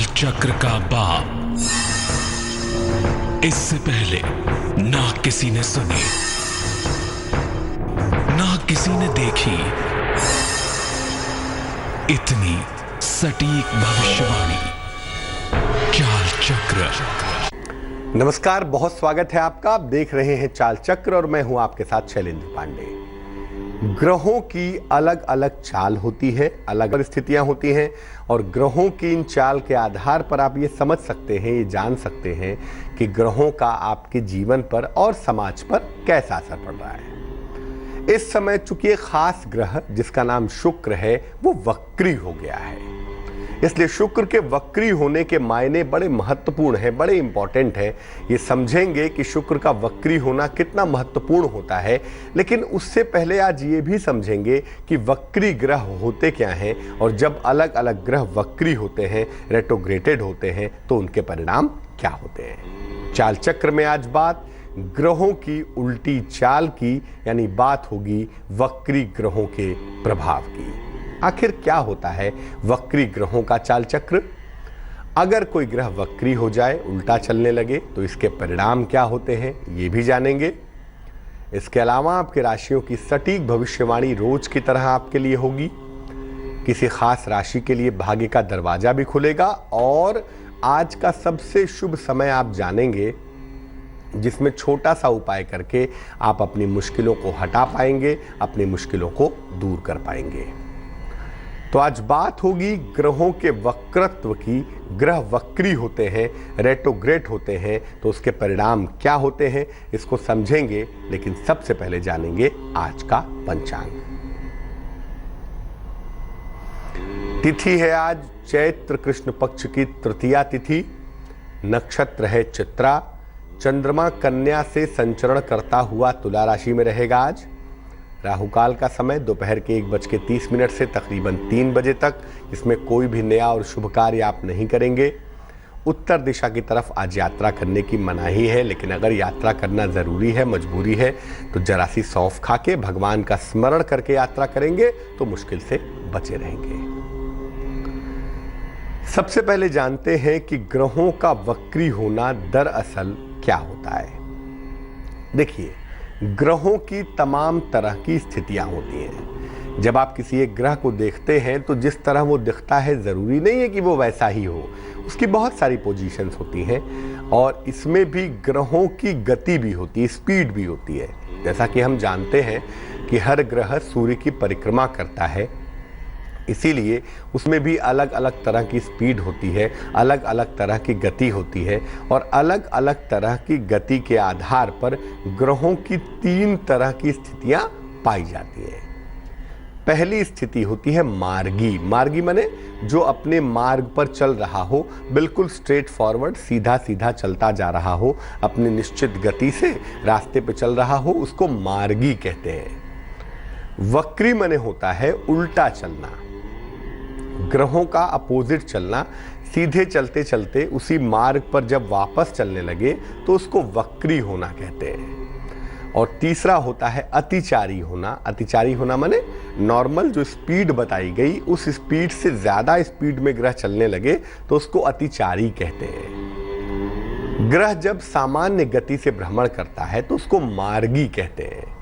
चक्र का बाप इससे पहले ना किसी ने सुनी, ना किसी ने देखी इतनी सटीक भविष्यवाणी। चाल चक्र। नमस्कार, बहुत स्वागत है आपका। आप देख रहे हैं चाल चक्र और मैं हूं आपके साथ शैलेंद्र पांडे। ग्रहों की अलग अलग चाल होती है, अलग अलग स्थितियां होती हैं और ग्रहों की इन चाल के आधार पर आप ये समझ सकते हैं, ये जान सकते हैं कि ग्रहों का आपके जीवन पर और समाज पर कैसा असर पड़ रहा है। इस समय चूंकि एक खास ग्रह जिसका नाम शुक्र है वो वक्री हो गया है, इसलिए शुक्र के वक्री होने के मायने बड़े महत्वपूर्ण हैं, बड़े इंपॉर्टेंट हैं। ये समझेंगे कि शुक्र का वक्री होना कितना महत्वपूर्ण होता है, लेकिन उससे पहले आज ये भी समझेंगे कि वक्री ग्रह होते क्या हैं और जब अलग अलग ग्रह वक्री होते हैं, रेट्रोग्रेडेड होते हैं, तो उनके परिणाम क्या होते हैं। चाल चक्र में आज बात ग्रहों की उल्टी चाल की, यानी बात होगी वक्री ग्रहों के प्रभाव की। आखिर क्या होता है वक्री ग्रहों का चाल चक्र? अगर कोई ग्रह वक्री हो जाए, उल्टा चलने लगे, तो इसके परिणाम क्या होते हैं ये भी जानेंगे। इसके अलावा आपके राशियों की सटीक भविष्यवाणी रोज की तरह आपके लिए होगी। किसी खास राशि के लिए भाग्य का दरवाजा भी खुलेगा और आज का सबसे शुभ समय आप जानेंगे जिसमें छोटा सा उपाय करके आप अपनी मुश्किलों को हटा पाएंगे, अपनी मुश्किलों को दूर कर पाएंगे। तो आज बात होगी ग्रहों के वक्रत्व की। ग्रह वक्री होते हैं, रेट्रोग्रेड होते हैं, तो उसके परिणाम क्या होते हैं इसको समझेंगे, लेकिन सबसे पहले जानेंगे आज का पंचांग। तिथि है आज चैत्र कृष्ण पक्ष की तृतीया तिथि। नक्षत्र है चित्रा। चंद्रमा कन्या से संचरण करता हुआ तुला राशि में रहेगा आज। राहुकाल का समय दोपहर के 1:30 से तकरीबन 3 बजे तक। इसमें कोई भी नया और शुभ कार्य आप नहीं करेंगे। उत्तर दिशा की तरफ आज यात्रा करने की मनाही है, लेकिन अगर यात्रा करना ज़रूरी है, मजबूरी है, तो जरा सी सौंफ खा के भगवान का स्मरण करके यात्रा करेंगे तो मुश्किल से बचे रहेंगे। सबसे पहले जानते हैं कि ग्रहों का वक्री होना दरअसल क्या होता है। देखिए, ग्रहों की तमाम तरह की स्थितियां होती हैं। जब आप किसी एक ग्रह को देखते हैं तो जिस तरह वो दिखता है ज़रूरी नहीं है कि वो वैसा ही हो। उसकी बहुत सारी पोजीशंस होती हैं और इसमें भी ग्रहों की गति भी होती है, स्पीड भी होती है। जैसा कि हम जानते हैं कि हर ग्रह सूर्य की परिक्रमा करता है, इसीलिए उसमें भी अलग अलग तरह की स्पीड होती है, अलग अलग तरह की गति होती है और अलग अलग तरह की गति के आधार पर ग्रहों की 3 तरह की स्थितियां पाई जाती हैं। पहली स्थिति होती है मार्गी। मार्गी माने जो अपने मार्ग पर चल रहा हो, बिल्कुल स्ट्रेट फॉरवर्ड, सीधा सीधा चलता जा रहा हो, अपनी निश्चित गति से रास्ते पे चल रहा हो, उसको मार्गी कहते हैं। वक्री माने होता है उल्टा चलना, ग्रहों का अपोजिट चलना। सीधे चलते चलते उसी मार्ग पर जब वापस चलने लगे तो उसको वक्री होना कहते हैं। और तीसरा होता है अतिचारी होना। अतिचारी होना माने नॉर्मल जो स्पीड बताई गई उस स्पीड से ज्यादा स्पीड में ग्रह चलने लगे तो उसको अतिचारी कहते हैं। ग्रह जब सामान्य गति से भ्रमण करता है तो उसको मार्गी कहते हैं।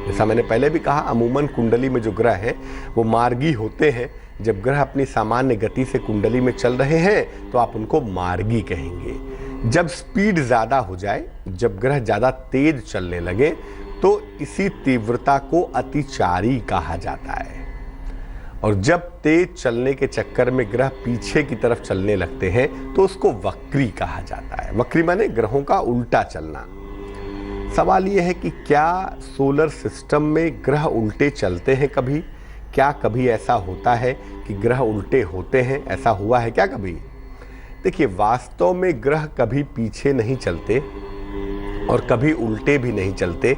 जैसा मैंने पहले भी कहा, अमूमन कुंडली में जो ग्रह हैं वो मार्गी होते हैं। जब ग्रह अपनी सामान्य गति से कुंडली में चल रहे हैं तो आप उनको मार्गी कहेंगे। जब स्पीड ज़्यादा हो जाए, जब ग्रह ज़्यादा तेज चलने लगे, तो इसी तीव्रता को अतिचारी कहा जाता है। और जब तेज चलने के चक्कर में ग्रह पीछे की तरफ चलने लगते हैं तो उसको वक्री कहा जाता है। वक्री माने ग्रहों का उल्टा चलना। सवाल यह है कि क्या सोलर सिस्टम में ग्रह उल्टे चलते हैं कभी? क्या कभी ऐसा होता है कि ग्रह उल्टे होते हैं? ऐसा हुआ है क्या कभी? देखिए, वास्तव में ग्रह कभी पीछे नहीं चलते और कभी उल्टे भी नहीं चलते।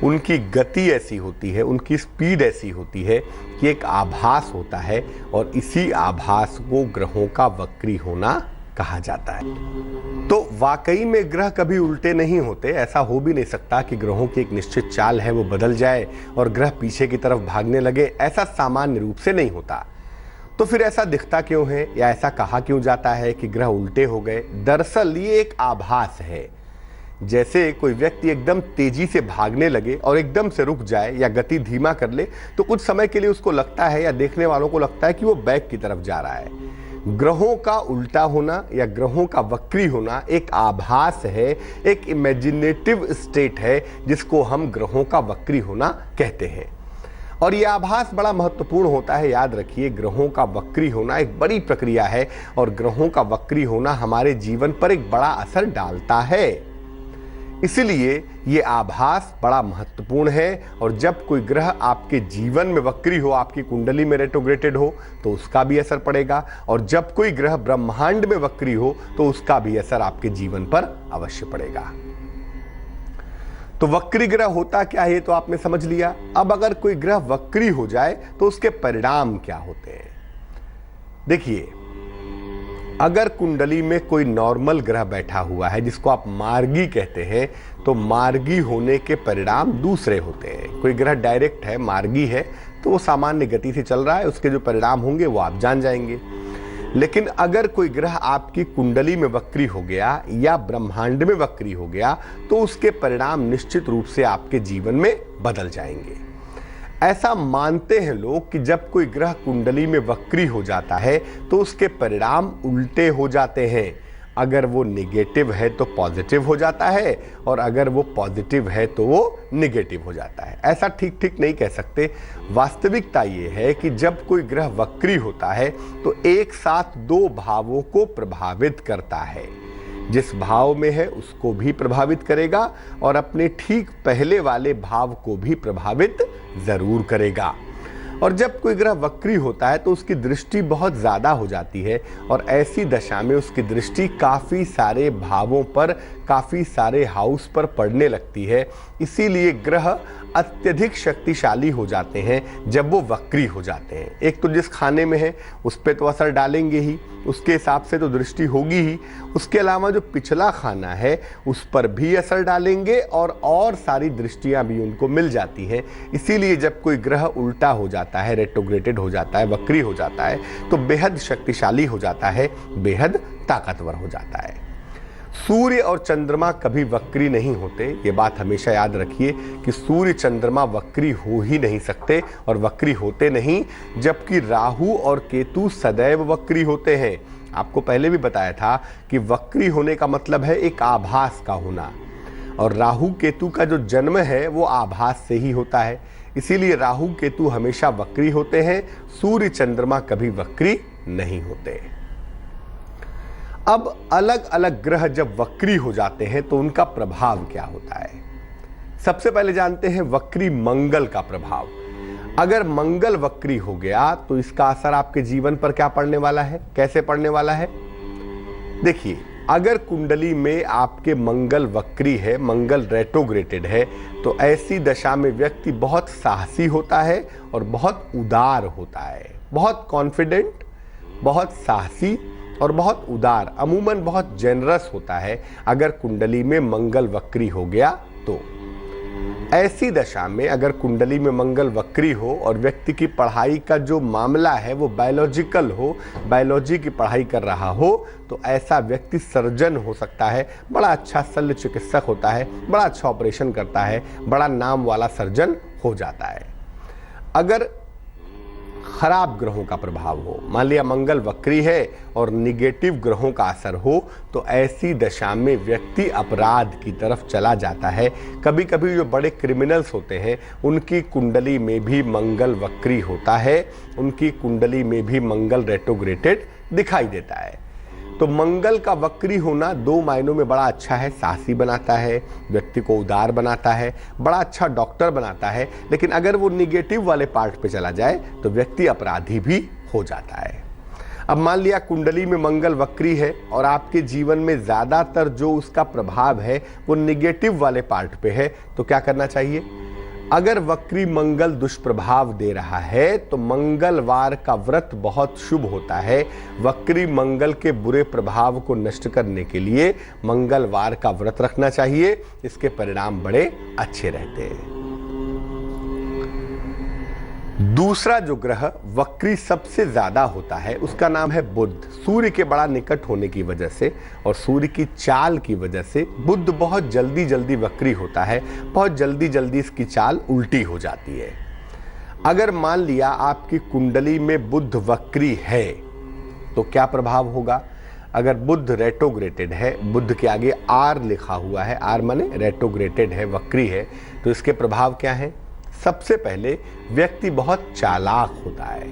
उनकी गति ऐसी होती है, उनकी स्पीड ऐसी होती है कि एक आभास होता है और इसी आभास को ग्रहों का वक्री होना कहा जाता है। तो वाकई में ग्रह कभी उल्टे नहीं होते। ऐसा हो भी नहीं सकता कि ग्रहों की एक निश्चित चाल है वो बदल जाए और ग्रह पीछे की तरफ भागने लगे। ऐसा सामान्य रूप से नहीं होता। तो फिर ऐसा दिखता क्यों है या ऐसा कहा क्यों जाता है कि ग्रह उल्टे हो गए? दरअसल ये एक आभास है। जैसे कोई व्यक्ति एकदम तेजी से भागने लगे और एकदम से रुक जाए या गति धीमा कर ले, तो कुछ समय के लिए उसको लगता है या देखने वालों को लगता है कि वो बैक की तरफ जा रहा है। ग्रहों का उल्टा होना या ग्रहों का वक्री होना एक आभास है, एक इमेजिनेटिव स्टेट है, जिसको हम ग्रहों का वक्री होना कहते हैं। और यह आभास बड़ा महत्वपूर्ण होता है। याद रखिए, ग्रहों का वक्री होना एक बड़ी प्रक्रिया है और ग्रहों का वक्री होना हमारे जीवन पर एक बड़ा असर डालता है। इसलिए ये आभास बड़ा महत्वपूर्ण है। और जब कोई ग्रह आपके जीवन में वक्री हो, आपकी कुंडली में रेट्रोग्रेटेड हो, तो उसका भी असर पड़ेगा। और जब कोई ग्रह ब्रह्मांड में वक्री हो, तो उसका भी असर आपके जीवन पर अवश्य पड़ेगा। तो वक्री ग्रह होता क्या है, तो आपने समझ लिया। अब अगर कोई ग्रह वक्री हो जाए तो उसके परिणाम क्या होते हैं? देखिए, अगर कुंडली में कोई नॉर्मल ग्रह बैठा हुआ है, जिसको आप मार्गी कहते हैं, तो मार्गी होने के परिणाम दूसरे होते हैं। कोई ग्रह डायरेक्ट है, मार्गी है, तो वो सामान्य गति से चल रहा है, उसके जो परिणाम होंगे वो आप जान जाएंगे। लेकिन अगर कोई ग्रह आपकी कुंडली में वक्री हो गया या ब्रह्मांड में वक्री हो गया, तो उसके परिणाम निश्चित रूप से आपके जीवन में बदल जाएंगे। ऐसा मानते हैं लोग कि जब कोई ग्रह कुंडली में वक्री हो जाता है तो उसके परिणाम उल्टे हो जाते हैं। अगर वो निगेटिव है तो पॉजिटिव हो जाता है, और अगर वो पॉजिटिव है तो वो निगेटिव हो जाता है। ऐसा ठीक ठीक नहीं कह सकते। वास्तविकता ये है कि जब कोई ग्रह वक्री होता है तो एक साथ दो भावों को प्रभावित करता है। जिस भाव में है उसको भी प्रभावित करेगा और अपने ठीक पहले वाले भाव को भी प्रभावित जरूर करेगा। और जब कोई ग्रह वक्री होता है तो उसकी दृष्टि बहुत ज़्यादा हो जाती है, और ऐसी दशा में उसकी दृष्टि काफ़ी सारे भावों पर, काफ़ी सारे हाउस पर पड़ने लगती है। इसीलिए ग्रह अत्यधिक शक्तिशाली हो जाते हैं जब वो वक्री हो जाते हैं। एक तो जिस खाने में है उस पर तो असर डालेंगे ही, उसके हिसाब से तो दृष्टि होगी ही। उसके अलावा जो पिछला खाना है उस पर भी असर डालेंगे, और सारी दृष्टियां भी उनको मिल जाती हैं। इसीलिए जब कोई ग्रह उल्टा हो जाता है, रेट्रोग्रेटेड हो जाता है, वक्री हो जाता है, तो बेहद शक्तिशाली हो जाता है, बेहद ताकतवर हो जाता है। सूर्य और चंद्रमा कभी वक्री नहीं होते। ये बात हमेशा याद रखिए कि सूर्य चंद्रमा वक्री हो ही नहीं सकते और वक्री होते नहीं, जबकि राहु और केतु सदैव वक्री होते हैं। आपको पहले भी बताया था कि वक्री होने का मतलब है एक आभास का होना, और राहु केतु का जो जन्म है वो आभास से ही होता है। इसीलिए राहु केतु हमेशा वक्री होते हैं, सूर्य चंद्रमा कभी वक्री नहीं होते। अब अलग अलग ग्रह जब वक्री हो जाते हैं तो उनका प्रभाव क्या होता है? सबसे पहले जानते हैं वक्री मंगल का प्रभाव। अगर मंगल वक्री हो गया तो इसका असर आपके जीवन पर क्या पड़ने वाला है, कैसे पड़ने वाला है? देखिए, अगर कुंडली में आपके मंगल वक्री है, मंगल रेट्रोग्रेटेड है, तो ऐसी दशा में व्यक्ति बहुत साहसी होता है और बहुत उदार होता है। बहुत कॉन्फिडेंट, बहुत साहसी और बहुत उदार, अमूमन बहुत जेनरस होता है अगर कुंडली में मंगल वक्री हो गया तो। ऐसी दशा में अगर कुंडली में मंगल वक्री हो और व्यक्ति की पढ़ाई का जो मामला है वो बायोलॉजिकल हो, बायोलॉजी की पढ़ाई कर रहा हो, तो ऐसा व्यक्ति सर्जन हो सकता है, बड़ा अच्छा शल्य चिकित्सक होता है, बड़ा अच्छा ऑपरेशन करता है, बड़ा नाम वाला सर्जन हो जाता है। अगर खराब ग्रहों का प्रभाव हो, मान लिया मंगल वक्री है और निगेटिव ग्रहों का असर हो, तो ऐसी दशा में व्यक्ति अपराध की तरफ चला जाता है। कभी कभी जो बड़े क्रिमिनल्स होते हैं उनकी कुंडली में भी मंगल वक्री होता है, उनकी कुंडली में भी मंगल रेट्रोग्रेटेड दिखाई देता है। तो मंगल का वक्री होना दो मायनों में बड़ा अच्छा है। साहसी बनाता है, व्यक्ति को उदार बनाता है, बड़ा अच्छा डॉक्टर बनाता है। लेकिन अगर वो निगेटिव वाले पार्ट पे चला जाए तो व्यक्ति अपराधी भी हो जाता है। अब मान लिया कुंडली में मंगल वक्री है और आपके जीवन में ज़्यादातर जो उसका प्रभाव है वो निगेटिव वाले पार्ट पे है, तो क्या करना चाहिए? अगर वक्री मंगल दुष्प्रभाव दे रहा है तो मंगलवार का व्रत बहुत शुभ होता है। वक्री मंगल के बुरे प्रभाव को नष्ट करने के लिए मंगलवार का व्रत रखना चाहिए। इसके परिणाम बड़े अच्छे रहते हैं। दूसरा जो ग्रह वक्री सबसे ज्यादा होता है उसका नाम है बुध। सूर्य के बड़ा निकट होने की वजह से और सूर्य की चाल की वजह से बुध बहुत जल्दी जल्दी वक्री होता है, बहुत जल्दी जल्दी इसकी चाल उल्टी हो जाती है। अगर मान लिया आपकी कुंडली में बुध वक्री है तो क्या प्रभाव होगा? अगर बुध रेट्रोग्रेटेड है, बुध के आगे आर लिखा हुआ है, आर माने रेट्रोग्रेटेड है, वक्री है, तो इसके प्रभाव क्या है? सबसे पहले व्यक्ति बहुत चालाक होता है।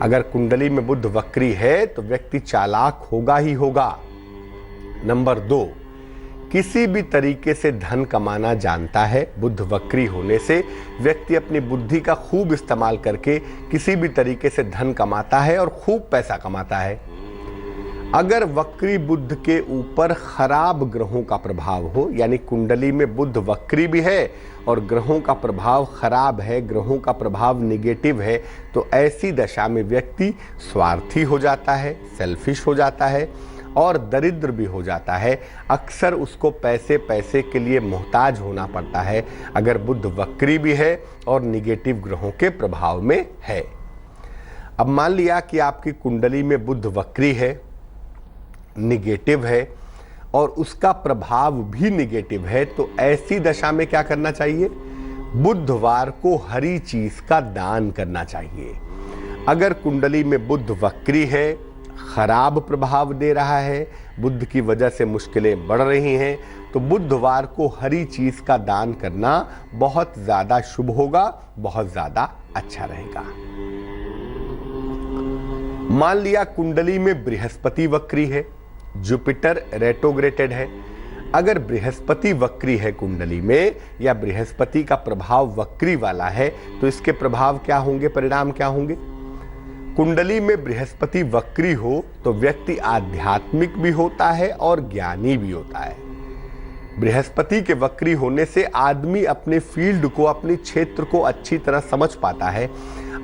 अगर कुंडली में बुध वक्री है तो व्यक्ति चालाक होगा ही होगा। नंबर 2, किसी भी तरीके से धन कमाना जानता है। बुध वक्री होने से व्यक्ति अपनी बुद्धि का खूब इस्तेमाल करके किसी भी तरीके से धन कमाता है और खूब पैसा कमाता है। अगर वक्री बुध के ऊपर खराब ग्रहों का प्रभाव हो, यानी कुंडली में बुध वक्री भी है और ग्रहों का प्रभाव खराब है, ग्रहों का प्रभाव निगेटिव है, तो ऐसी दशा में व्यक्ति स्वार्थी हो जाता है, सेल्फिश हो जाता है और दरिद्र भी हो जाता है। अक्सर उसको पैसे के लिए मोहताज होना पड़ता है अगर बुध वक्री भी है और निगेटिव ग्रहों के प्रभाव में है। अब मान लिया कि आपकी कुंडली में बुध वक्री है, निगेटिव है और उसका प्रभाव भी निगेटिव है, तो ऐसी दशा में क्या करना चाहिए? बुधवार को हरी चीज का दान करना चाहिए। अगर कुंडली में बुध वक्री है, खराब प्रभाव दे रहा है, बुध की वजह से मुश्किलें बढ़ रही हैं, तो बुधवार को हरी चीज का दान करना बहुत ज्यादा शुभ होगा, बहुत ज्यादा अच्छा रहेगा। मान लिया कुंडली में बृहस्पति वक्री है, जुपिटर रेट्रोग्रेटेड है। अगर बृहस्पति वक्री है कुंडली में या बृहस्पति का प्रभाव वक्री वाला है तो इसके प्रभाव क्या होंगे, परिणाम क्या होंगे? कुंडली में बृहस्पति वक्री हो तो व्यक्ति आध्यात्मिक भी होता है और ज्ञानी भी होता है। बृहस्पति के वक्री होने से आदमी अपने फील्ड को, अपने क्षेत्र को अच्छी तरह समझ पाता है,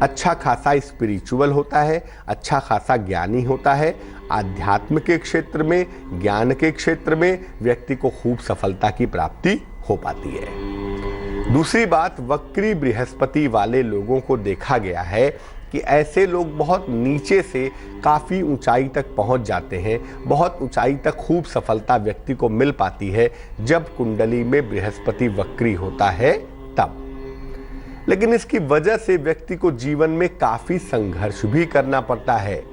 अच्छा खासा स्पिरिचुअल होता है, अच्छा खासा ज्ञानी होता है। आध्यात्म के क्षेत्र में, ज्ञान के क्षेत्र में व्यक्ति को खूब सफलता की प्राप्ति हो पाती है। दूसरी बात, वक्री बृहस्पति वाले लोगों को देखा गया है कि ऐसे लोग बहुत नीचे से काफ़ी ऊंचाई तक पहुंच जाते हैं, बहुत ऊंचाई तक खूब सफलता व्यक्ति को मिल पाती है जब कुंडली में बृहस्पति वक्री होता है तब। लेकिन इसकी वजह से व्यक्ति को जीवन में काफ़ी संघर्ष भी करना पड़ता है।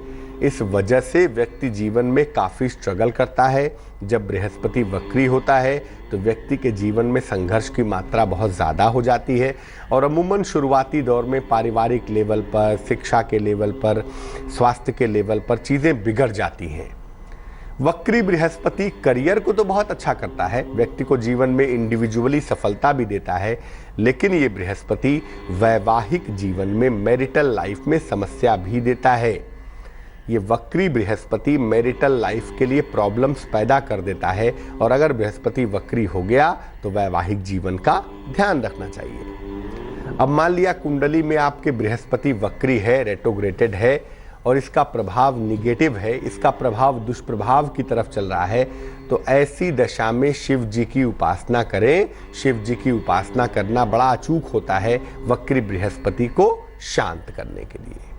इस वजह से व्यक्ति जीवन में काफ़ी स्ट्रगल करता है। जब बृहस्पति वक्री होता है तो व्यक्ति के जीवन में संघर्ष की मात्रा बहुत ज़्यादा हो जाती है और अमूमन शुरुआती दौर में पारिवारिक लेवल पर, शिक्षा के लेवल पर, स्वास्थ्य के लेवल पर चीज़ें बिगड़ जाती हैं। वक्री बृहस्पति करियर को तो बहुत अच्छा करता है, व्यक्ति को जीवन में इंडिविजुअली सफलता भी देता है, लेकिन ये बृहस्पति वैवाहिक जीवन में, मैरिटल लाइफ में समस्या भी देता है। ये वक्री बृहस्पति मैरिटल लाइफ के लिए प्रॉब्लम्स पैदा कर देता है और अगर बृहस्पति वक्री हो गया तो वैवाहिक जीवन का ध्यान रखना चाहिए। अब मान लिया कुंडली में आपके बृहस्पति वक्री है, रेट्रोग्रेटेड है और इसका प्रभाव निगेटिव है, इसका प्रभाव दुष्प्रभाव की तरफ चल रहा है, तो ऐसी दशा में शिव जी की उपासना करें। शिव जी की उपासना करना बड़ा अचूक होता है वक्री बृहस्पति को शांत करने के लिए।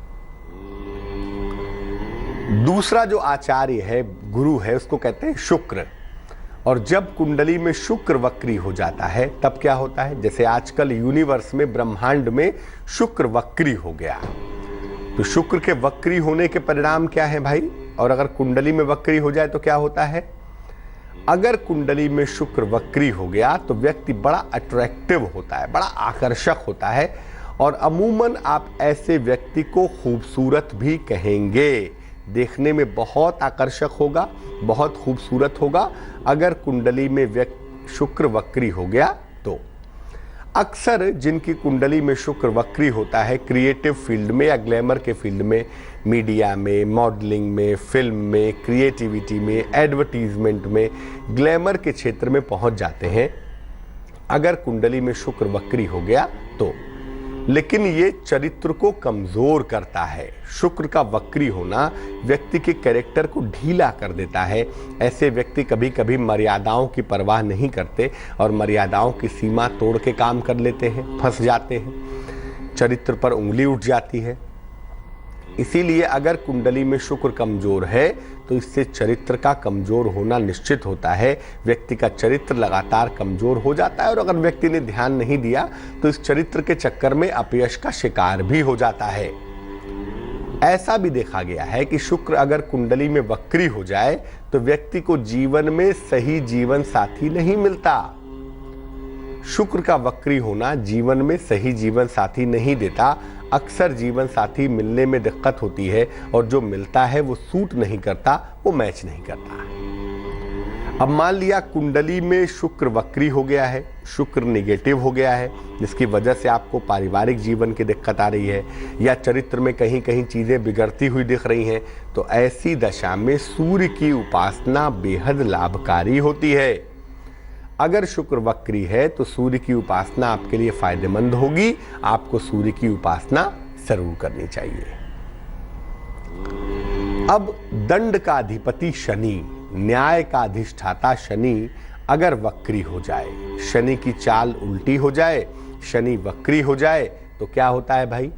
दूसरा जो आचार्य है, गुरु है, उसको कहते हैं शुक्र। और जब कुंडली में शुक्र वक्री हो जाता है तब क्या होता है? जैसे आजकल यूनिवर्स में, ब्रह्मांड में शुक्र वक्री हो गया, तो शुक्र के वक्री होने के परिणाम क्या है भाई? और अगर कुंडली में वक्री हो जाए तो क्या होता है? अगर कुंडली में शुक्र वक्री हो गया तो व्यक्ति बड़ा अट्रैक्टिव होता है, बड़ा आकर्षक होता है और अमूमन आप ऐसे व्यक्ति को खूबसूरत भी कहेंगे। देखने में बहुत आकर्षक होगा, बहुत खूबसूरत होगा। अगर कुंडली में शुक्र वक्री हो गया तो अक्सर जिनकी कुंडली में शुक्र वक्री होता है, क्रिएटिव फील्ड में या ग्लैमर के फील्ड में, मीडिया में, मॉडलिंग में, फिल्म में, क्रिएटिविटी में, एडवर्टीजमेंट में, ग्लैमर के क्षेत्र में पहुंच जाते हैं अगर कुंडली में शुक्र वक्री हो गया तो। लेकिन ये चरित्र को कमजोर करता है। शुक्र का वक्री होना व्यक्ति के कैरेक्टर को ढीला कर देता है। ऐसे व्यक्ति कभी कभी मर्यादाओं की परवाह नहीं करते और मर्यादाओं की सीमा तोड़ के काम कर लेते हैं, फंस जाते हैं। चरित्र पर उंगली उठ जाती है। इसीलिए अगर कुंडली में शुक्र कमजोर है तो इससे चरित्र का कमजोर होना निश्चित होता है। व्यक्ति का चरित्र लगातार कमजोर हो जाता है और अगर व्यक्ति ने ध्यान नहीं दिया तो इस चरित्र के चक्कर में अपयश का शिकार भी हो जाता है। ऐसा भी देखा गया है कि शुक्र अगर कुंडली में वक्री हो जाए तो व्यक्ति को जीवन में सही जीवन साथी नहीं मिलता। शुक्र का वक्री होना जीवन में सही जीवन साथी नहीं देता। अक्सर जीवन साथी मिलने में दिक्कत होती है और जो मिलता है वो सूट नहीं करता, वो मैच नहीं करता। अब मान लिया कुंडली में शुक्र वक्री हो गया है, शुक्र निगेटिव हो गया है, जिसकी वजह से आपको पारिवारिक जीवन की दिक्कत आ रही है या चरित्र में कहीं कहीं चीजें बिगड़ती हुई दिख रही हैं, तो ऐसी दशा में सूर्य की उपासना बेहद लाभकारी होती है। अगर शुक्र वक्री है तो सूर्य की उपासना आपके लिए फायदेमंद होगी। आपको सूर्य की उपासना जरूर करनी चाहिए। अब दंड का अधिपति शनि, न्याय का अधिष्ठाता शनि अगर वक्री हो जाए, शनि की चाल उल्टी हो जाए, शनि वक्री हो जाए तो क्या होता है भाई?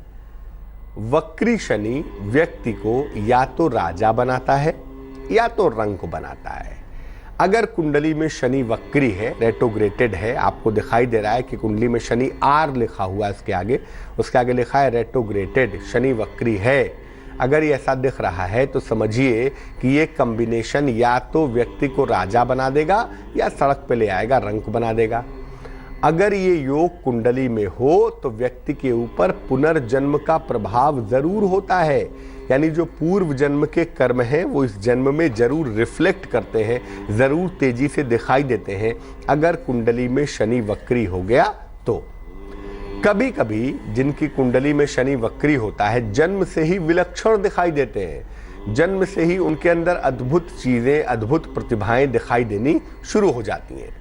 वक्री शनि व्यक्ति को या तो राजा बनाता है या तो रंक बनाता है। अगर कुंडली में शनि वक्री है, रेट्रोग्रेटेड है, आपको दिखाई दे रहा है कि कुंडली में शनि आर लिखा हुआ है उसके आगे लिखा है रेट्रोग्रेटेड, शनि वक्री है। अगर ये ऐसा दिख रहा है तो समझिए कि ये कॉम्बिनेशन या तो व्यक्ति को राजा बना देगा या सड़क पे ले आएगा, रंक बना देगा। अगर ये योग कुंडली में हो तो व्यक्ति के ऊपर पुनर्जन्म का प्रभाव जरूर होता है, यानी जो पूर्व जन्म के कर्म हैं वो इस जन्म में जरूर रिफ्लेक्ट करते हैं, जरूर तेजी से दिखाई देते हैं। अगर कुंडली में शनि वक्री हो गया तो कभी कभी जिनकी कुंडली में शनि वक्री होता है जन्म से ही विलक्षण दिखाई देते हैं, जन्म से ही उनके अंदर अद्भुत चीजें, अद्भुत प्रतिभाएं दिखाई देनी शुरू हो जाती हैं।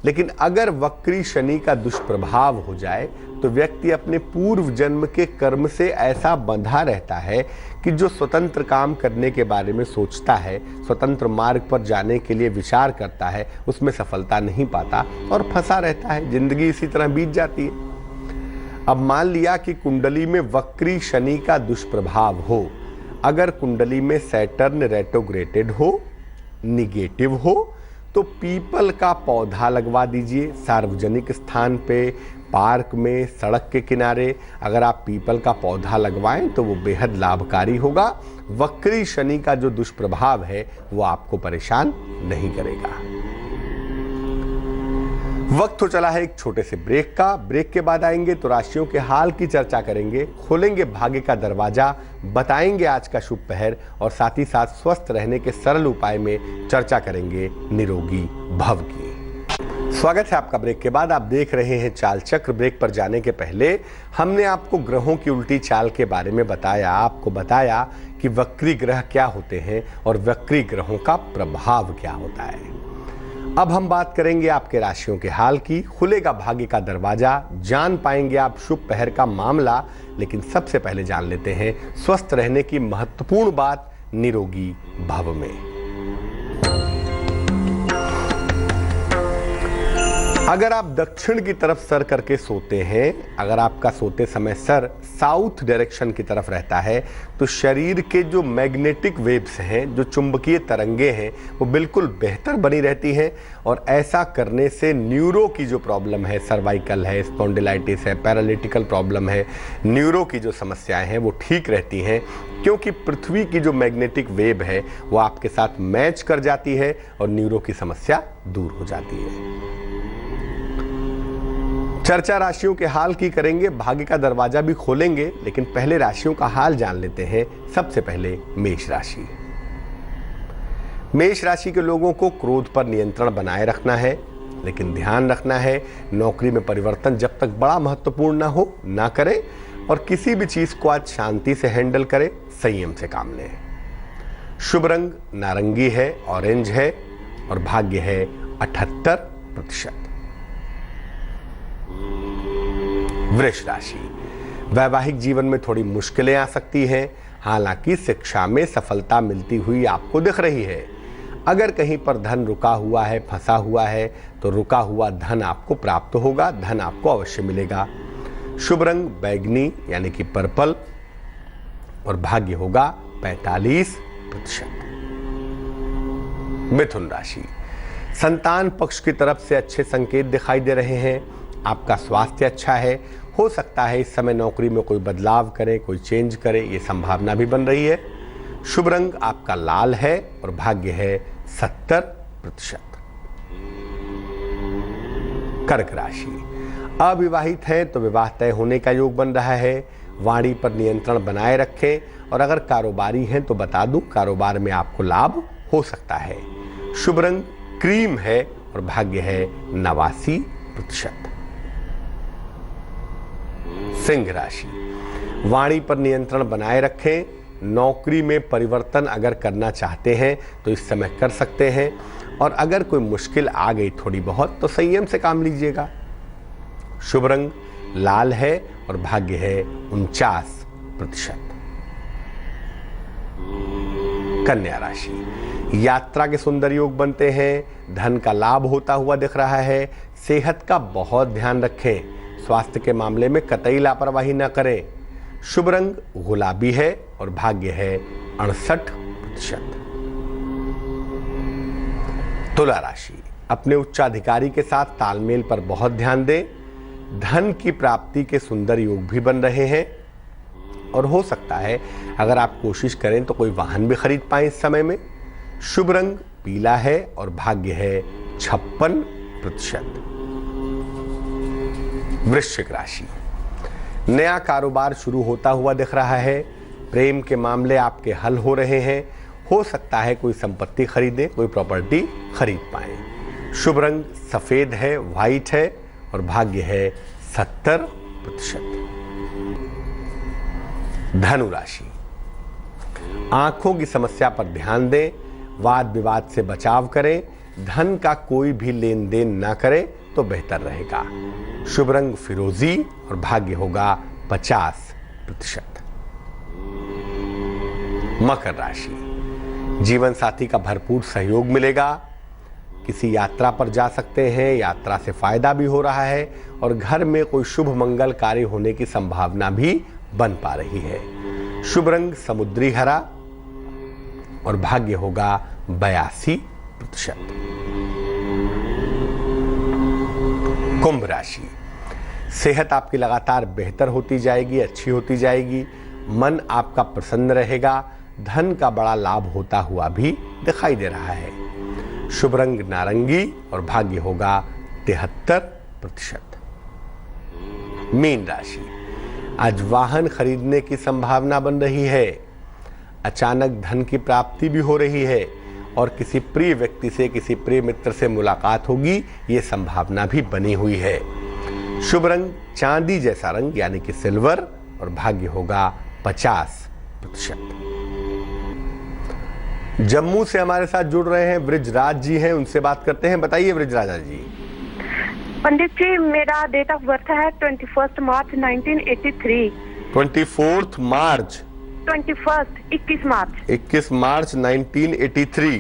लेकिन अगर वक्री शनि का दुष्प्रभाव हो जाए तो व्यक्ति अपने पूर्व जन्म के कर्म से ऐसा बंधा रहता है कि जो स्वतंत्र काम करने के बारे में सोचता है, स्वतंत्र मार्ग पर जाने के लिए विचार करता है, उसमें सफलता नहीं पाता और फंसा रहता है, जिंदगी इसी तरह बीत जाती है। अब मान लिया कि कुंडली में वक्री शनि का दुष्प्रभाव हो, अगर कुंडली में सैटर्न रेट्रोग्रेटेड हो, निगेटिव हो, तो पीपल का पौधा लगवा दीजिए सार्वजनिक स्थान पे, पार्क में, सड़क के किनारे। अगर आप पीपल का पौधा लगवाएं तो वो बेहद लाभकारी होगा। वक्री शनि का जो दुष्प्रभाव है वो आपको परेशान नहीं करेगा। वक्त तो चला है एक छोटे से ब्रेक का। ब्रेक के बाद आएंगे तो राशियों के हाल की चर्चा करेंगे, खोलेंगे भाग्य का दरवाजा, बताएंगे आज का शुभ पहर और साथ ही साथ स्वस्थ रहने के सरल उपाय में चर्चा करेंगे निरोगी भव की। स्वागत है आपका ब्रेक के बाद। आप देख रहे हैं चाल चक्र। ब्रेक पर जाने के पहले हमने आपको ग्रहों की उल्टी चाल के बारे में बताया, आपको बताया कि वक्री ग्रह क्या होते हैं और वक्री ग्रहों का प्रभाव क्या होता है। अब हम बात करेंगे आपके राशियों के हाल की, खुलेगा भाग्य का दरवाजा, जान पाएंगे आप शुभ पहर का मामला। लेकिन सबसे पहले जान लेते हैं स्वस्थ रहने की महत्वपूर्ण बात निरोगी भव में। अगर आप दक्षिण की तरफ सर करके सोते हैं, अगर आपका सोते समय सर साउथ डायरेक्शन की तरफ रहता है, तो शरीर के जो मैग्नेटिक वेव्स हैं, जो चुंबकीय तरंगे हैं, वो बिल्कुल बेहतर बनी रहती हैं। और ऐसा करने से न्यूरो की जो प्रॉब्लम है, सर्वाइकल है, स्पॉन्डिलाइटिस है, पैरालिटिकल प्रॉब्लम है, न्यूरो की जो समस्याएं हैं वो ठीक रहती हैं, क्योंकि पृथ्वी की जो मैग्नेटिक वेव है वो आपके साथ मैच कर जाती है और न्यूरो की समस्या दूर हो जाती है। चर्चा राशियों के हाल की करेंगे, भाग्य का दरवाजा भी खोलेंगे, लेकिन पहले राशियों का हाल जान लेते हैं। सबसे पहले मेष राशि। मेष राशि के लोगों को क्रोध पर नियंत्रण बनाए रखना है, लेकिन ध्यान रखना है नौकरी में परिवर्तन जब तक बड़ा महत्वपूर्ण ना हो ना करें, और किसी भी चीज को आज शांति से हैंडल करें, संयम से काम लें। शुभ रंग नारंगी है, ऑरेंज है और भाग्य है 78%। वृष राशि। वैवाहिक जीवन में थोड़ी मुश्किलें आ सकती हैं, हालांकि शिक्षा में सफलता मिलती हुई आपको दिख रही है। अगर कहीं पर धन रुका हुआ है, फंसा हुआ है, तो रुका हुआ धन आपको प्राप्त होगा, धन आपको अवश्य मिलेगा। शुभ रंग बैगनी यानी कि पर्पल और भाग्य होगा 45%। मिथुन राशि, संतान पक्ष की तरफ से अच्छे संकेत दिखाई दे रहे हैं। आपका स्वास्थ्य अच्छा है। हो सकता है इस समय नौकरी में कोई बदलाव करे, कोई चेंज करे, ये संभावना भी बन रही है। शुभ रंग आपका लाल है और भाग्य है 70%। कर्क राशि, अविवाहित है तो विवाह तय होने का योग बन रहा है। वाणी पर नियंत्रण बनाए रखें और अगर कारोबारी हैं तो बता दूं, कारोबार में आपको लाभ हो सकता है। शुभ रंग क्रीम है और भाग्य है 89%। सिंह राशि, वाणी पर नियंत्रण बनाए रखें। नौकरी में परिवर्तन अगर करना चाहते हैं तो इस समय कर सकते हैं और अगर कोई मुश्किल आ गई थोड़ी बहुत तो संयम से काम लीजिएगा। शुभ रंग लाल है और भाग्य है 49%। कन्या राशि, यात्रा के सुंदर योग बनते हैं। धन का लाभ होता हुआ दिख रहा है। सेहत का बहुत ध्यान रखें। स्वास्थ्य के मामले में कतई लापरवाही न करें। शुभ रंग गुलाबी है और भाग्य है 68%। तुला राशि, अपने उच्चाधिकारी के साथ तालमेल पर बहुत ध्यान दें। धन की प्राप्ति के सुंदर योग भी बन रहे हैं और हो सकता है अगर आप कोशिश करें तो कोई वाहन भी खरीद पाएं इस समय में। शुभ रंग पीला है और भाग्य है 56%। वृश्चिक राशि, नया कारोबार शुरू होता हुआ दिख रहा है। प्रेम के मामले आपके हल हो रहे हैं। हो सकता है कोई संपत्ति खरीदें, कोई प्रॉपर्टी खरीद पाएं। शुभ रंग सफेद है, व्हाइट है और भाग्य है 70%। धनु राशि, आंखों की समस्या पर ध्यान दें। वाद विवाद से बचाव करें। धन का कोई भी लेन देन ना करें तो बेहतर रहेगा। शुभ रंग फिरोजी और भाग्य होगा 50%। मकर राशि, जीवन साथी का भरपूर सहयोग मिलेगा। किसी यात्रा पर जा सकते हैं। यात्रा से फायदा भी हो रहा है और घर में कोई शुभ मंगल कार्य होने की संभावना भी बन पा रही है। शुभ रंग समुद्री हरा और भाग्य होगा 82%। कुंभ राशि, सेहत आपकी लगातार बेहतर होती जाएगी, अच्छी होती जाएगी। मन आपका प्रसन्न रहेगा। धन का बड़ा लाभ होता हुआ भी दिखाई दे रहा है। शुभ रंग नारंगी और भाग्य होगा 73%। मीन राशि, आज वाहन खरीदने की संभावना बन रही है। अचानक धन की प्राप्ति भी हो रही है और किसी प्रिय व्यक्ति से, किसी प्रिय मित्र से मुलाकात होगी, ये संभावना भी बनी हुई है। शुभ रंग चांदी जैसा रंग यानी कि सिल्वर और भाग्य होगा 50%। जम्मू से हमारे साथ जुड़ रहे हैं वृजराज जी हैं, उनसे बात करते हैं। बताइए वृजराजा जी। पंडित जी, मेरा डेट ऑफ बर्थ है 21 मार्च 1983। 24 मार्च 21 मार्च 21 मार्च 1983।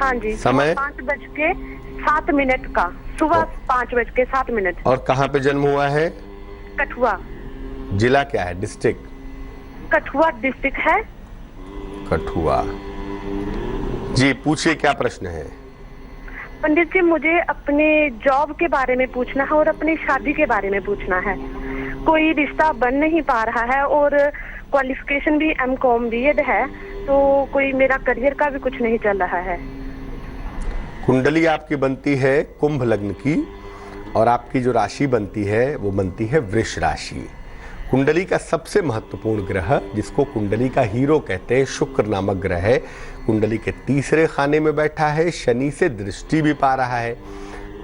हाँ जी। समय 5:07 का, सुबह 5:07। और कहाँ पे जन्म हुआ है? कठुआ। जिला क्या है? डिस्ट्रिक्ट? कठुआ डिस्ट्रिक्ट है। कठुआ जी, पूछिए क्या प्रश्न है? पंडित जी, मुझे अपने जॉब के बारे में पूछना है और अपनी शादी के बारे में पूछना है। कोई रिश्ता बन नहीं पा रहा है और क्वालिफिकेशन भी M.Com B.Ed है, तो कोई मेरा करियर का भी कुछ नहीं चल रहा है। कुंडली आपकी बनती है कुंभ लग्न की और आपकी जो राशि बनती है वो बनती है वृष राशि। कुंडली का सबसे महत्वपूर्ण ग्रह, जिसको कुंडली का हीरो कहते हैं, शुक्र नामक ग्रह है। कुंडली के तीसरे खाने में बैठा है, शनि से दृष्टि भी पा रहा है।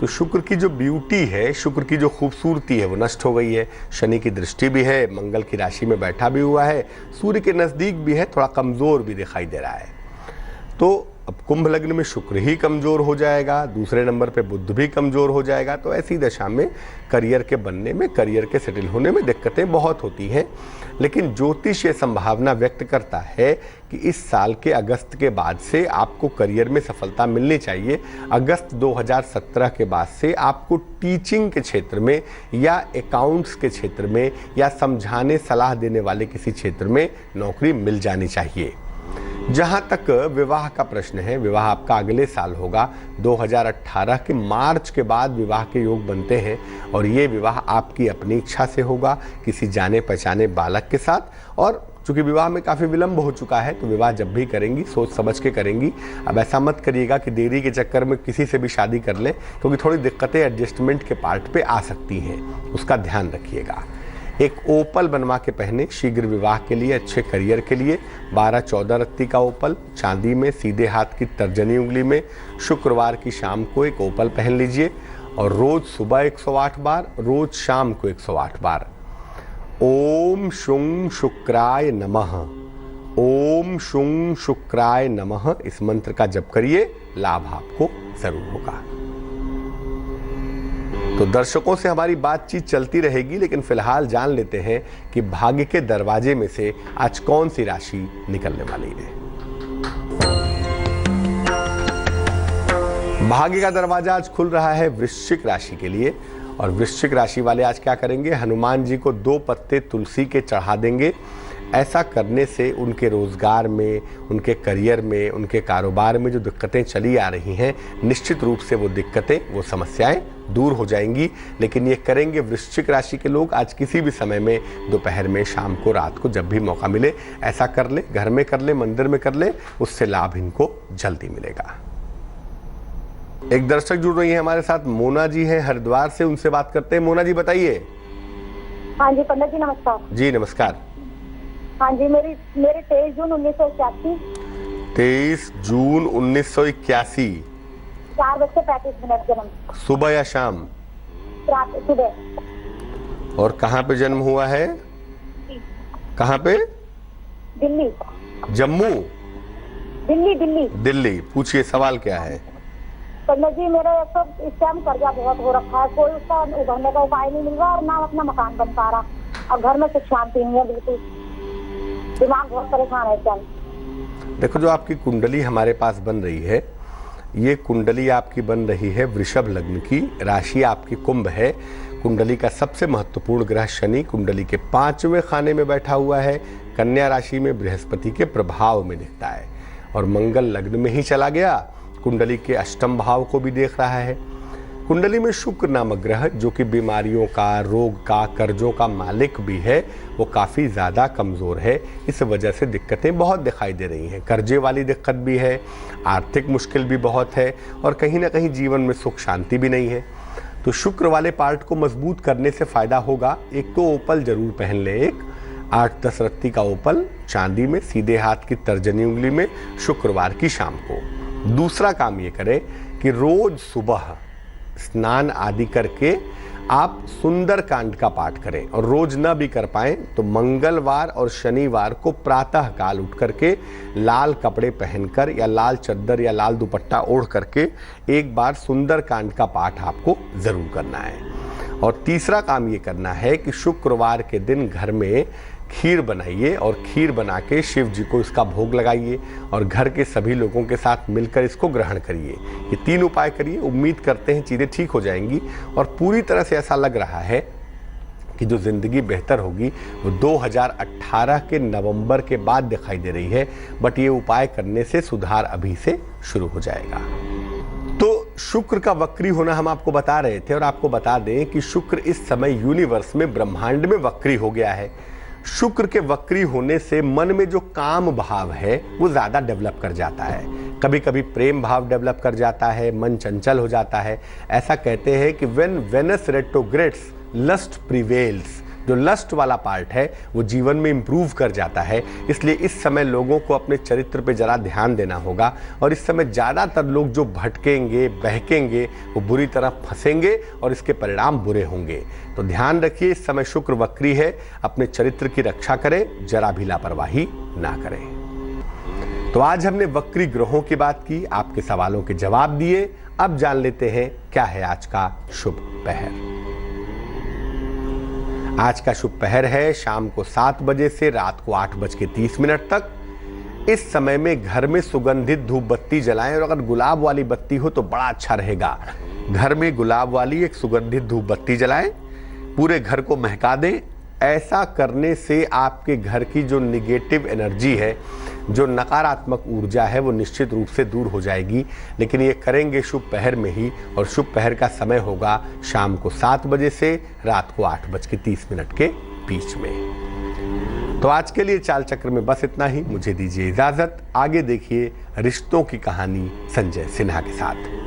तो शुक्र की जो ब्यूटी है, शुक्र की जो खूबसूरती है वो नष्ट हो गई है। शनि की दृष्टि भी है, मंगल की राशि में बैठा भी हुआ है, सूर्य के नज़दीक भी है, थोड़ा कमज़ोर भी दिखाई दे रहा है। तो अब कुंभ लग्न में शुक्र ही कमजोर हो जाएगा, दूसरे नंबर पे बुध भी कमजोर हो जाएगा, तो ऐसी दशा में करियर के बनने में, करियर के सेटल होने में दिक्कतें बहुत होती हैं। लेकिन ज्योतिष ये संभावना व्यक्त करता है कि इस साल के अगस्त के बाद से आपको करियर में सफलता मिलनी चाहिए। अगस्त 2017 के बाद से आपको टीचिंग के क्षेत्र में या अकाउंट्स के क्षेत्र में या समझाने सलाह देने वाले किसी क्षेत्र में नौकरी मिल जानी चाहिए। जहां तक विवाह का प्रश्न है, विवाह आपका अगले साल होगा। 2018 के मार्च के बाद विवाह के योग बनते हैं और ये विवाह आपकी अपनी इच्छा से होगा किसी जाने पहचाने बालक के साथ। और चूंकि विवाह में काफ़ी विलंब हो चुका है तो विवाह जब भी करेंगी सोच समझ के करेंगी। अब ऐसा मत करिएगा कि देरी के चक्कर में किसी से भी शादी कर लें, क्योंकि थोड़ी दिक्कतें एडजस्टमेंट के पार्ट पे आ सकती हैं, उसका ध्यान रखिएगा। एक ओपल बनवा के पहने शीघ्र विवाह के लिए, अच्छे करियर के लिए। 12-14 रत्ती का ओपल चांदी में, सीधे हाथ की तर्जनी उंगली में, शुक्रवार की शाम को एक ओपल पहन लीजिए और रोज सुबह 108 बार, रोज शाम को 108 बार ओम शुं शुक्राय नमः, ओम शुं शुक्राय नमः इस मंत्र का जप करिए, लाभ आपको जरूर होगा। तो दर्शकों से हमारी बातचीत चलती रहेगी, लेकिन फिलहाल जान लेते हैं कि भाग्य के दरवाजे में से आज कौन सी राशि निकलने वाली है। भाग्य का दरवाजा आज खुल रहा है वृश्चिक राशि के लिए। और वृश्चिक राशि वाले आज क्या करेंगे, हनुमान जी को 2 पत्ते तुलसी के चढ़ा देंगे। ऐसा करने से उनके रोजगार में, उनके करियर में, उनके कारोबार में जो दिक्कतें चली आ रही हैं, निश्चित रूप से वो दिक्कतें, वो समस्याएं दूर हो जाएंगी। लेकिन ये करेंगे वृश्चिक राशि के लोग आज किसी भी समय में, दोपहर में, शाम को, रात को, जब भी मौका मिले ऐसा कर ले। घर में कर ले, मंदिर में कर ले, उससे लाभ इनको जल्दी मिलेगा। एक दर्शक जुड़ रही है हमारे साथ, मोना जी हैं हरिद्वार से, उनसे बात करते हैं। मोना जी बताइए। हाँ जी पंडित जी नमस्कार। जी नमस्कार। हाँ जी, मेरे 23 जून 1981। 23 जून 1981। 4:35 जन्म। सुबह या शाम? रात, सुबह। और कहाँ पे जन्म हुआ है? कहाँ पे? दिल्ली। जम्मू? दिल्ली दिल्ली। दिल्ली। पूछिए, सवाल क्या है? पंडित जी मेरा तो इस टाइम कर्जा बहुत हो रखा है, कोई उसका उभरने का उपाय नहीं मिल रहा और ना अपना मकान बन पा रहा, और घर में कुछ शांति नहीं है, बिल्कुल दिमाग बहुत परेशान है इस टाइम। देखो, जो आपकी कुंडली हमारे पास बन रही है, ये कुंडली आपकी बन रही है वृषभ लग्न की, राशि आपकी कुंभ है। कुंडली का सबसे महत्वपूर्ण ग्रह शनि कुंडली के 5वें खाने में बैठा हुआ है, कन्या राशि में बृहस्पति के प्रभाव में दिखता है। और मंगल लग्न में ही चला गया, कुंडली के अष्टम भाव को भी देख रहा है। कुंडली में शुक्र नामक ग्रह, जो कि बीमारियों का, रोग का, कर्जों का मालिक भी है, वो काफ़ी ज़्यादा कमज़ोर है। इस वजह से दिक्कतें बहुत दिखाई दे रही हैं। कर्जे वाली दिक्कत भी है, आर्थिक मुश्किल भी बहुत है, और कहीं ना कहीं जीवन में सुख शांति भी नहीं है। तो शुक्र वाले पार्ट को मजबूत करने से फ़ायदा होगा। एक तो ओपल जरूर पहन ले, एक 8-10 रत्ती का ओपल चांदी में, सीधे हाथ की तर्जनी उंगली में, शुक्रवार की शाम को। दूसरा काम ये करें कि रोज सुबह स्नान आदि करके आप सुंदर कांड का पाठ करें, और रोज न भी कर पाएं तो मंगलवार और शनिवार को प्रातः काल उठ करके लाल कपड़े पहनकर या लाल चद्दर या लाल दुपट्टा ओढ़ करके एक बार सुंदर कांड का पाठ आपको जरूर करना है। और तीसरा काम ये करना है कि शुक्रवार के दिन घर में खीर बनाइए और खीर बना के शिव जी को इसका भोग लगाइए और घर के सभी लोगों के साथ मिलकर इसको ग्रहण करिए। ये 3 उपाय करिए, उम्मीद करते हैं चीज़ें ठीक हो जाएंगी। और पूरी तरह से ऐसा लग रहा है कि जो ज़िंदगी बेहतर होगी वो 2018 के नवंबर के बाद दिखाई दे रही है, बट ये उपाय करने से सुधार अभी से शुरू हो जाएगा। तो शुक्र का वक्री होना हम आपको बता रहे थे, और आपको बता दें कि शुक्र इस समय यूनिवर्स में, ब्रह्मांड में वक्री हो गया है। शुक्र के वक्री होने से मन में जो काम भाव है वो ज़्यादा डेवलप कर जाता है। कभी कभी प्रेम भाव डेवलप कर जाता है, मन चंचल हो जाता है। ऐसा कहते हैं कि व्हेन वेनस रेट्रोग्रेड्स लस्ट प्रिवेल्स, जो लस्ट वाला पार्ट है वो जीवन में इम्प्रूव कर जाता है। इसलिए इस समय लोगों को अपने चरित्र पे ज़रा ध्यान देना होगा। और इस समय ज़्यादातर लोग जो भटकेंगे, बहकेंगे, वो बुरी तरह फंसेंगे और इसके परिणाम बुरे होंगे। तो ध्यान रखिए, इस समय शुक्र वक्री है, अपने चरित्र की रक्षा करें, जरा भी लापरवाही ना करें। तो आज हमने वक्री ग्रहों की बात की, आपके सवालों के जवाब दिए। अब जान लेते हैं क्या है आज का शुभ पहर। आज का शुभ पहर है शाम को 7 बजे से रात को 8:30 तक। इस समय में घर में सुगंधित धूप बत्ती जलाएं, और अगर गुलाब वाली बत्ती हो तो बड़ा अच्छा रहेगा। घर में गुलाब वाली एक सुगंधित धूप बत्ती जलाएं, पूरे घर को महका दें। ऐसा करने से आपके घर की जो निगेटिव एनर्जी है, जो नकारात्मक ऊर्जा है, वो निश्चित रूप से दूर हो जाएगी। लेकिन ये करेंगे शुभ पहर में ही, और शुभ पहर का समय होगा शाम को 7 बजे से रात को 8:30 के बीच में। तो आज के लिए चाल चक्र में बस इतना ही। मुझे दीजिए इजाजत। आगे देखिए रिश्तों की कहानी संजय सिन्हा के साथ।